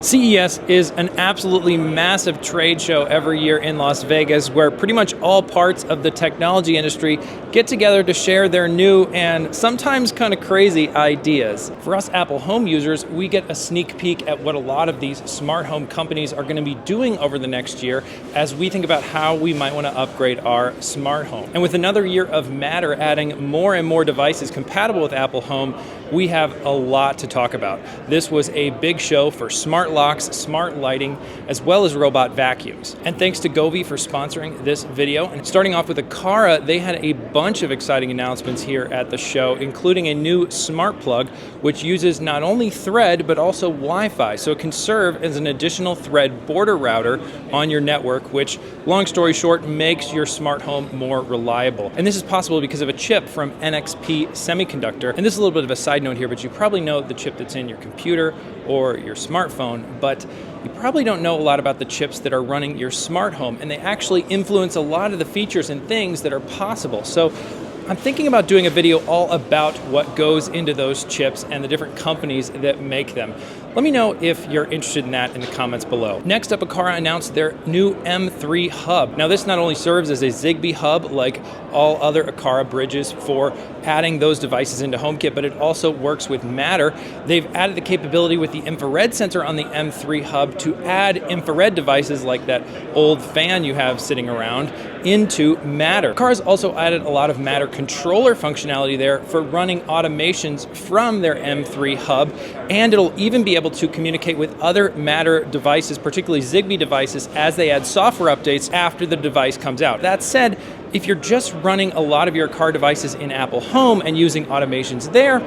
CES is an absolutely massive trade show every year in Las Vegas where pretty much all parts of the technology industry get together to share their new and sometimes kind of crazy ideas. For us Apple home users, we get a sneak peek at what a lot of these smart home companies are going to be doing over the next year as we think about how we might want to upgrade our smart home. And with another year of Matter adding more and more devices compatible with Apple Home, we have a lot to talk about. This was a big show for smart locks, smart lighting, as well as robot vacuums. And thanks to Govee for sponsoring this video. And starting off with Aqara, they had a bunch of exciting announcements here at the show, including a new smart plug, which uses not only Thread, but also Wi-Fi. So it can serve as an additional Thread border router on your network, which, long story short, makes your smart home more reliable. And this is possible because of a chip from NXP Semiconductor. And this is a little bit of a side note here, but you probably know the chip that's in your computer or your smartphone, but you probably don't know a lot about the chips that are running your smart home, and they actually influence a lot of the features and things that are possible. So I'm thinking about doing a video all about what goes into those chips and the different companies that make them. Let me know if you're interested in that in the comments below. Next up, Aqara announced their new M3 hub. Now this not only serves as a Zigbee hub like all other Aqara bridges for adding those devices into HomeKit, but it also works with Matter. They've added the capability with the infrared sensor on the M3 hub to add infrared devices like that old fan you have sitting around into Matter. Aqara's also added a lot of Matter controller functionality there for running automations from their M3 hub, and it'll even be able to communicate with other Matter devices, particularly Zigbee devices, as they add software updates after the device comes out. That said, if you're just running a lot of your Aqara devices in Apple Home and using automations there,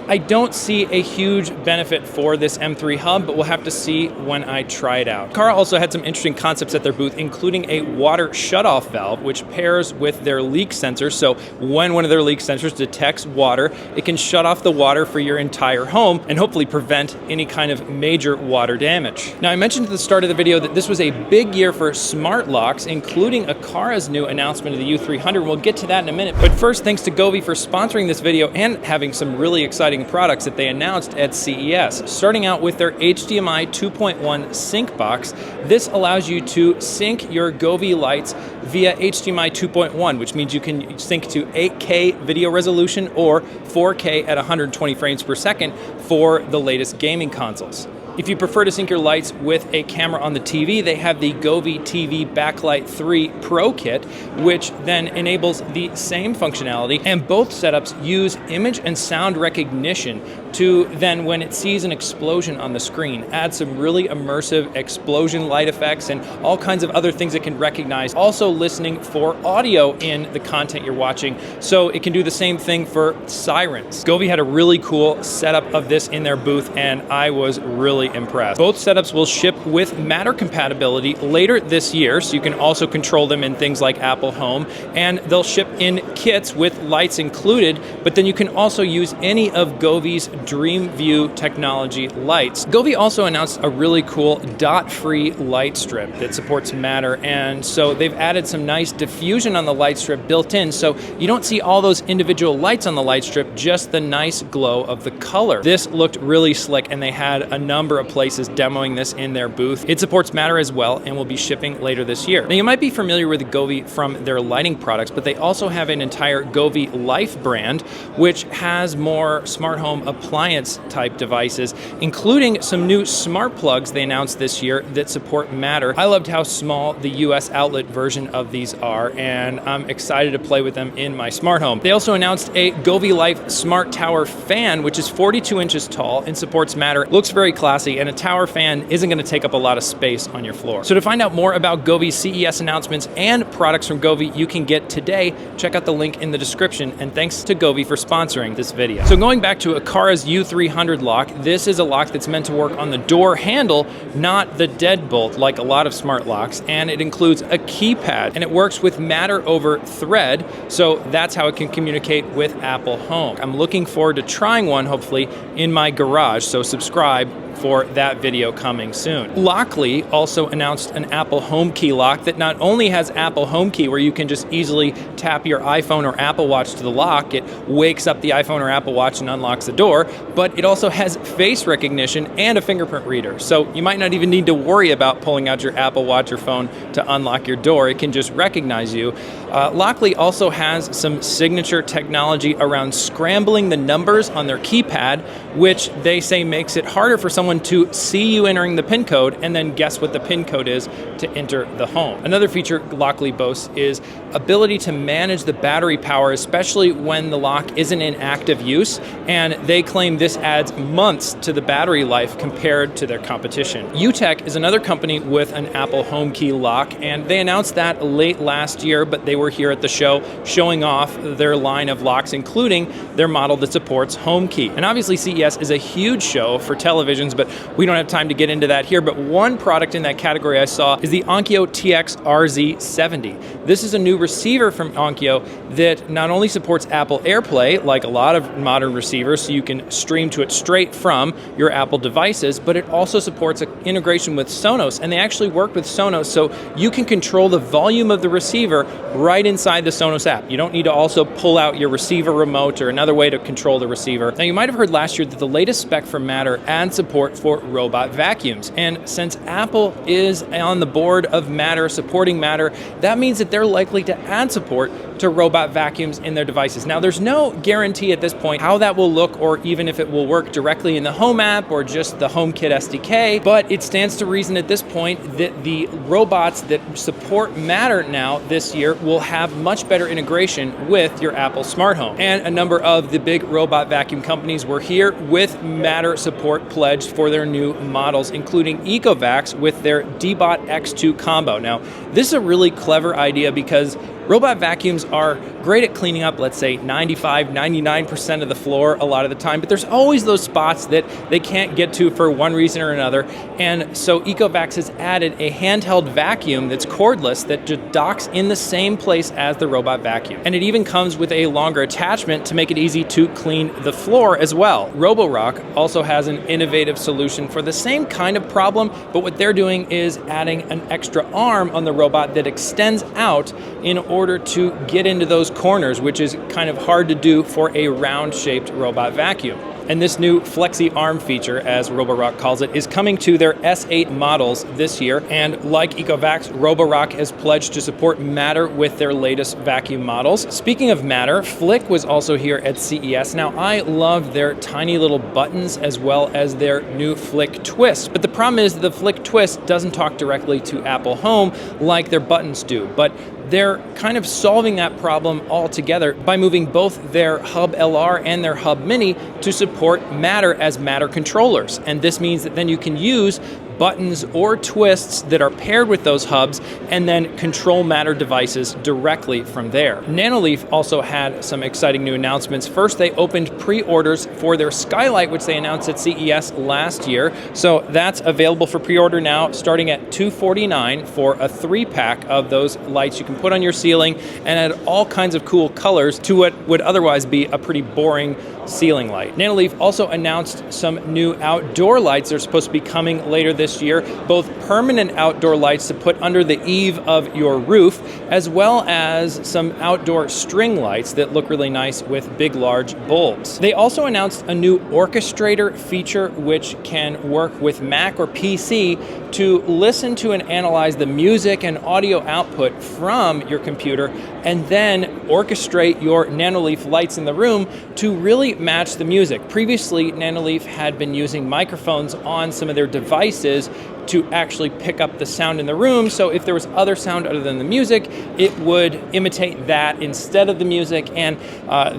I don't see a huge benefit for this M3 hub, but we'll have to see when I try it out. Aqara also had some interesting concepts at their booth, including a water shutoff valve, which pairs with their leak sensor. So when one of their leak sensors detects water, it can shut off the water for your entire home and hopefully prevent any kind of major water damage. Now, I mentioned at the start of the video that this was a big year for smart locks, including Aqara's new announcement of the U300. We'll get to that in a minute. But first, thanks to Govee for sponsoring this video and having some really exciting products that they announced at CES. Starting out with their HDMI 2.1 Cync box. This allows you to sync your Govee lights via HDMI 2.1, which means you can sync to 8K video resolution or 4K at 120 frames per second for the latest gaming consoles. If you prefer to sync your lights with a camera on the TV, they have the Govee TV Backlight 3 Pro Kit, which then enables the same functionality, and both setups use image and sound recognition to then, when it sees an explosion on the screen, add some really immersive explosion light effects and all kinds of other things it can recognize. Also listening for audio in the content you're watching, so it can do the same thing for sirens. Govee had a really cool setup of this in their booth, and I was really impressed. Both setups will ship with Matter compatibility later this year, so you can also control them in things like Apple Home, and they'll ship in kits with lights included, but then you can also use any of Govee's Dream View technology lights. Govee also announced a really cool dot-free light strip that supports Matter, and so they've added some nice diffusion on the light strip built in, so you don't see all those individual lights on the light strip, just the nice glow of the color. This looked really slick, and they had a number of places demoing this in their booth. It supports Matter as well and will be shipping later this year. Now, you might be familiar with Govee from their lighting products, but they also have an entire Govee Life brand, which has more smart home appliance type devices, including some new smart plugs they announced this year that support Matter. I loved how small the US outlet version of these are, and I'm excited to play with them in my smart home. They also announced a Govee Life Smart Tower fan, which is 42 inches tall and supports Matter. Looks very classy, and a tower fan isn't going to take up a lot of space on your floor. So to find out more about Govee's CES announcements and products from Govee you can get today, check out the link in the description, and thanks to Govee for sponsoring this video. So going back to Aqara's U300 lock, this is a lock that's meant to work on the door handle, not the deadbolt like a lot of smart locks, and it includes a keypad, and it works with Matter over Thread, so that's how it can communicate with Apple Home. I'm looking forward to trying one, hopefully, in my garage, so subscribe for that video coming soon. Lockly also announced an Apple Home Key lock that not only has Apple Home Key, where you can just easily tap your iPhone or Apple Watch to the lock, it wakes up the iPhone or Apple Watch and unlocks the door, but it also has face recognition and a fingerprint reader. So you might not even need to worry about pulling out your Apple Watch or phone to unlock your door. It can just recognize you. Lockly also has some signature technology around scrambling the numbers on their keypad, which they say makes it harder for someone to see you entering the PIN code and then guess what the PIN code is to enter the home. Another feature Lockly boasts is ability to manage the battery power, especially when the lock isn't in active use, and they claim this adds months to the battery life compared to their competition. U-tec is another company with an Apple home key lock, and they announced that late last year, but they were here at the show showing off their line of locks, including their model that supports home key. And obviously CES is a huge show for televisions, but we don't have time to get into that here. But one product in that category I saw is the Onkyo TX-RZ70. This is a new receiver from Onkyo that not only supports Apple AirPlay, like a lot of modern receivers, so you can stream to it straight from your Apple devices, but it also supports an integration with Sonos, and they actually work with Sonos, so you can control the volume of the receiver right inside the Sonos app. You don't need to also pull out your receiver remote or another way to control the receiver. Now, you might have heard last year that the latest spec for Matter adds support for robot vacuums, and since Apple is on the board of Matter, supporting Matter, that means that they're likely to add support to robot vacuums in their devices. Now, there's no guarantee at this point how that will look, or even if it will work directly in the Home app or just the HomeKit SDK, but it stands to reason at this point that the robots that support Matter now this year will have much better integration with your Apple smart home. And a number of the big robot vacuum companies were here with Matter support pledged for their new models, including ECOVACS with their D-Bot X2 combo. Now, this is a really clever idea because robot vacuums are great at cleaning up, let's say, 95, 99% of the floor a lot of the time, but there's always those spots that they can't get to for one reason or another. And so ECOVACS has added a handheld vacuum that's cordless that just docks in the same place as the robot vacuum. And it even comes with a longer attachment to make it easy to clean the floor as well. Roborock also has an innovative solution for the same kind of problem, but what they're doing is adding an extra arm on the robot that extends out in order to get into those corners, which is kind of hard to do for a round-shaped robot vacuum. And this new Flexi Arm feature, as Roborock calls it, is coming to their S8 models this year. And like ECOVACS, Roborock has pledged to support Matter with their latest vacuum models. Speaking of Matter, Flick was also here at CES. Now, I love their tiny little buttons as well as their new Flick Twist. But the problem is that the Flick Twist doesn't talk directly to Apple Home like their buttons do. But they're kind of solving that problem altogether by moving both their Hub LR and their Hub Mini to support Matter as Matter controllers. And this means that then you can use buttons or twists that are paired with those hubs and then control Matter devices directly from there. Nanoleaf also had some exciting new announcements. First, they opened pre-orders for their Skylight, which they announced at CES last year. So that's available for pre-order now, starting at $249 for a 3-pack of those lights you can put on your ceiling and add all kinds of cool colors to what would otherwise be a pretty boring ceiling light. Nanoleaf also announced some new outdoor lights. They're supposed to be coming later this year, both permanent outdoor lights to put under the eave of your roof, as well as some outdoor string lights that look really nice with big, large bulbs. They also announced a new orchestrator feature, which can work with Mac or PC to listen to and analyze the music and audio output from your computer, and then orchestrate your Nanoleaf lights in the room to really match the music. Previously, Nanoleaf had been using microphones on some of their devices to actually pick up the sound in the room, so if there was other sound other than the music, it would imitate that instead of the music, and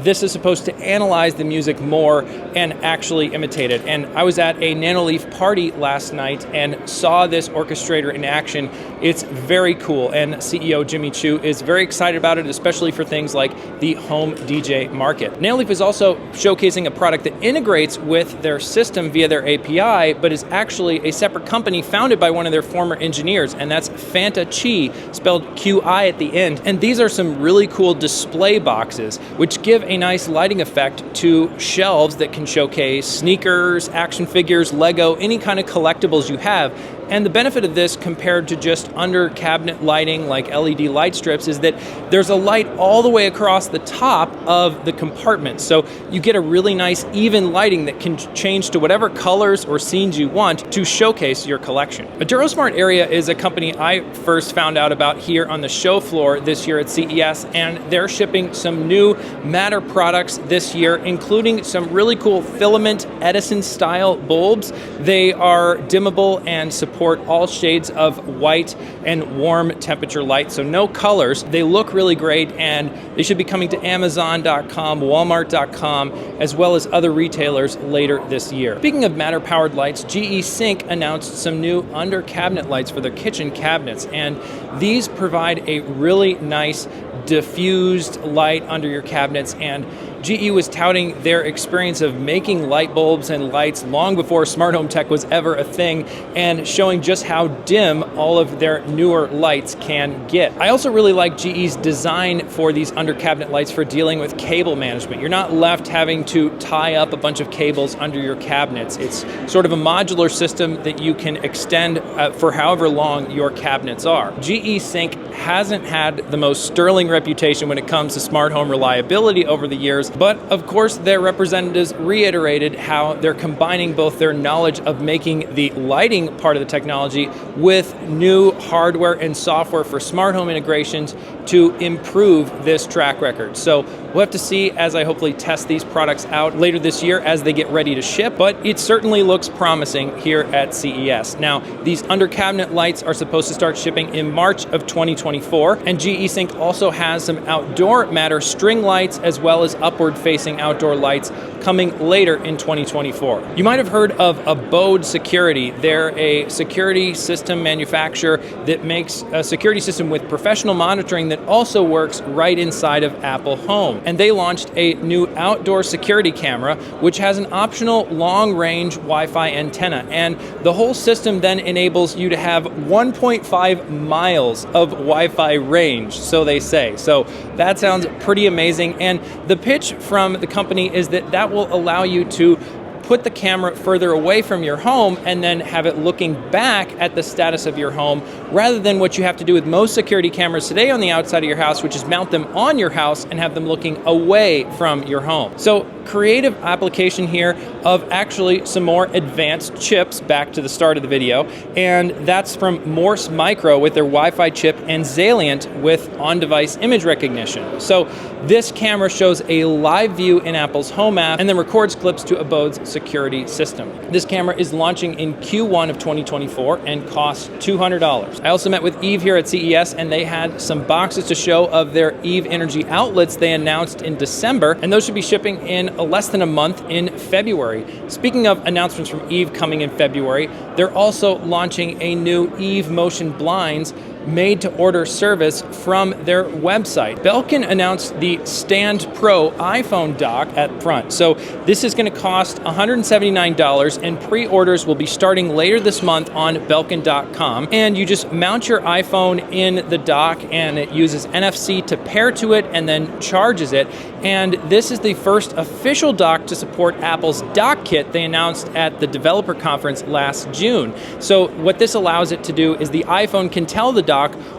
this is supposed to analyze the music more and actually imitate it. And I was at a Nanoleaf party last night and saw this orchestrator in action. It's very cool, and CEO Jimmy Chu is very excited about it, especially for things like the home DJ market. Nanoleaf is also showcasing a product that integrates with their system via their API, but is actually a separate company founded by one of their former engineers, and that's Fanta Chi, spelled QI at the end. And these are some really cool display boxes, which give a nice lighting effect to shelves that can showcase sneakers, action figures, Lego, any kind of collectibles you have. And the benefit of this compared to just under cabinet lighting like LED light strips is that there's a light all the way across the top of the compartment. So you get a really nice even lighting that can change to whatever colors or scenes you want to showcase your collection. Adurosmart ERIA is a company I first found out about here on the show floor this year at CES, and they're shipping some new Matter products this year, including some really cool filament Edison style bulbs. They are dimmable and support all shades of white and warm temperature light, so no colors. They look really great, and they should be coming to Amazon.com, Walmart.com, as well as other retailers later this year. Speaking of Matter-powered lights, GE Cync announced some new under-cabinet lights for their kitchen cabinets, and these provide a really nice diffused light under your cabinets, and GE was touting their experience of making light bulbs and lights long before smart home tech was ever a thing, and showing just how dim all of their newer lights can get. I also really like GE's design for these under cabinet lights for dealing with cable management. You're not left having to tie up a bunch of cables under your cabinets. It's sort of a modular system that you can extend for however long your cabinets are. GE Cync hasn't had the most sterling reputation when it comes to smart home reliability over the years, but of course their representatives reiterated how they're combining both their knowledge of making the lighting part of the technology with new hardware and software for smart home integrations to improve this track record. So we'll have to see as I hopefully test these products out later this year as they get ready to ship, but it certainly looks promising here at CES. Now, these under cabinet lights are supposed to start shipping in March of 2024, and GE Cync also has some outdoor Matter string lights as well as upward facing outdoor lights coming later in 2024. You might have heard of Abode Security. They're a security system manufacturer that makes a security system with professional monitoring that also works right inside of Apple Home. And they launched a new outdoor security camera, which has an optional long-range Wi-Fi antenna. And the whole system then enables you to have 1.5 miles of Wi-Fi range, so they say. So that sounds pretty amazing. And the pitch from the company is that that will allow you to put the camera further away from your home and then have it looking back at the status of your home, rather than what you have to do with most security cameras today on the outside of your house, which is mount them on your house and have them looking away from your home. So creative application here of actually some more advanced chips, back to the start of the video, and that's from Morse Micro with their Wi-Fi chip and Salient with on-device image recognition. So this camera shows a live view in Apple's Home app and then records clips to Abode's security system. This camera is launching in Q1 of 2024 and costs $200. I also met with Eve here at CES, and they had some boxes to show of their Eve Energy outlets they announced in December, and those should be shipping in less than a month in February. Speaking of announcements from Eve coming in February, they're also launching a new Eve Motion Blinds made-to-order service from their website. Belkin announced the Stand Pro iPhone dock at front. So this is going to cost $179, and pre-orders will be starting later this month on Belkin.com. And you just mount your iPhone in the dock, and it uses NFC to pair to it and then charges it. And this is the first official dock to support Apple's dock kit they announced at the developer conference last June. So what this allows it to do is the iPhone can tell the dock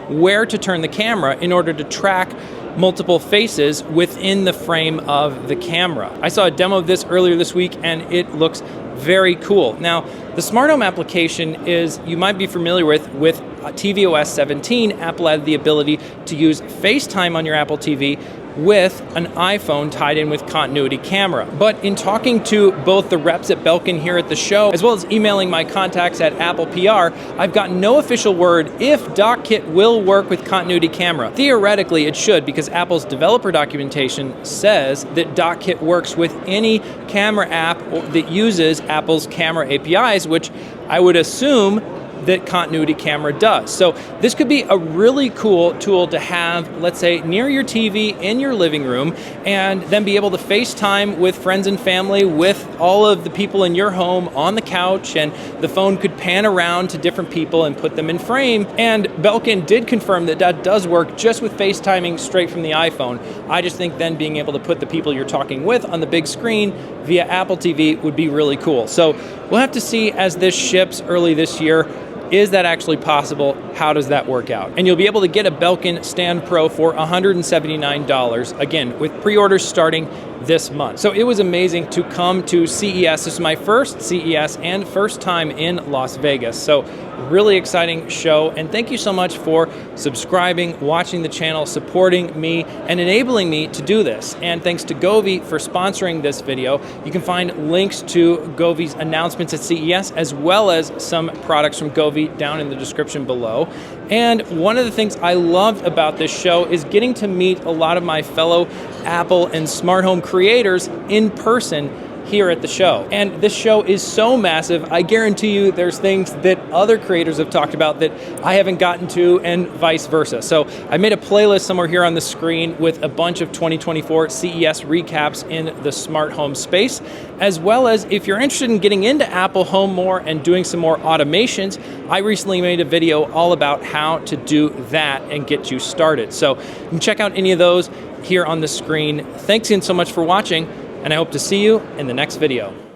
where to turn the camera in order to track multiple faces within the frame of the camera. I saw a demo of this earlier this week, and it looks very cool. Now, the smart home application is, you might be familiar with tvOS 17, Apple added the ability to use FaceTime on your Apple TV with an iPhone tied in with continuity camera. But in talking to both the reps at Belkin here at the show, as well as emailing my contacts at Apple PR, I've gotten no official word if DockKit will work with continuity camera. Theoretically, it should, because Apple's developer documentation says that DockKit works with any camera app that uses Apple's camera APIs, which I would assume that continuity camera does. So this could be a really cool tool to have, let's say, near your TV in your living room, and then be able to FaceTime with friends and family, with all of the people in your home on the couch, and the phone could pan around to different people and put them in frame. And Belkin did confirm that that does work just with FaceTiming straight from the iPhone. I just think then being able to put the people you're talking with on the big screen via Apple TV would be really cool. So we'll have to see as this ships early this year. Is that actually possible? How does that work out? And you'll be able to get a Belkin Stand Pro for $179, again, with pre-orders starting this month. So it was amazing to come to CES. This is my first CES and first time in Las Vegas. So really exciting show. And thank you so much for subscribing, watching the channel, supporting me, and enabling me to do this. And thanks to Govee for sponsoring this video. You can find links to Govee's announcements at CES, as well as some products from Govee down in the description below. And one of the things I loved about this show is getting to meet a lot of my fellow Apple and smart home creators in person here at the show. And this show is so massive, I guarantee you there's things that other creators have talked about that I haven't gotten to, and vice versa. So I made a playlist somewhere here on the screen with a bunch of 2024 CES recaps in the smart home space, as well as if you're interested in getting into Apple Home more and doing some more automations, I recently made a video all about how to do that and get you started. So you can check out any of those here on the screen. Thanks again so much for watching, and I hope to see you in the next video.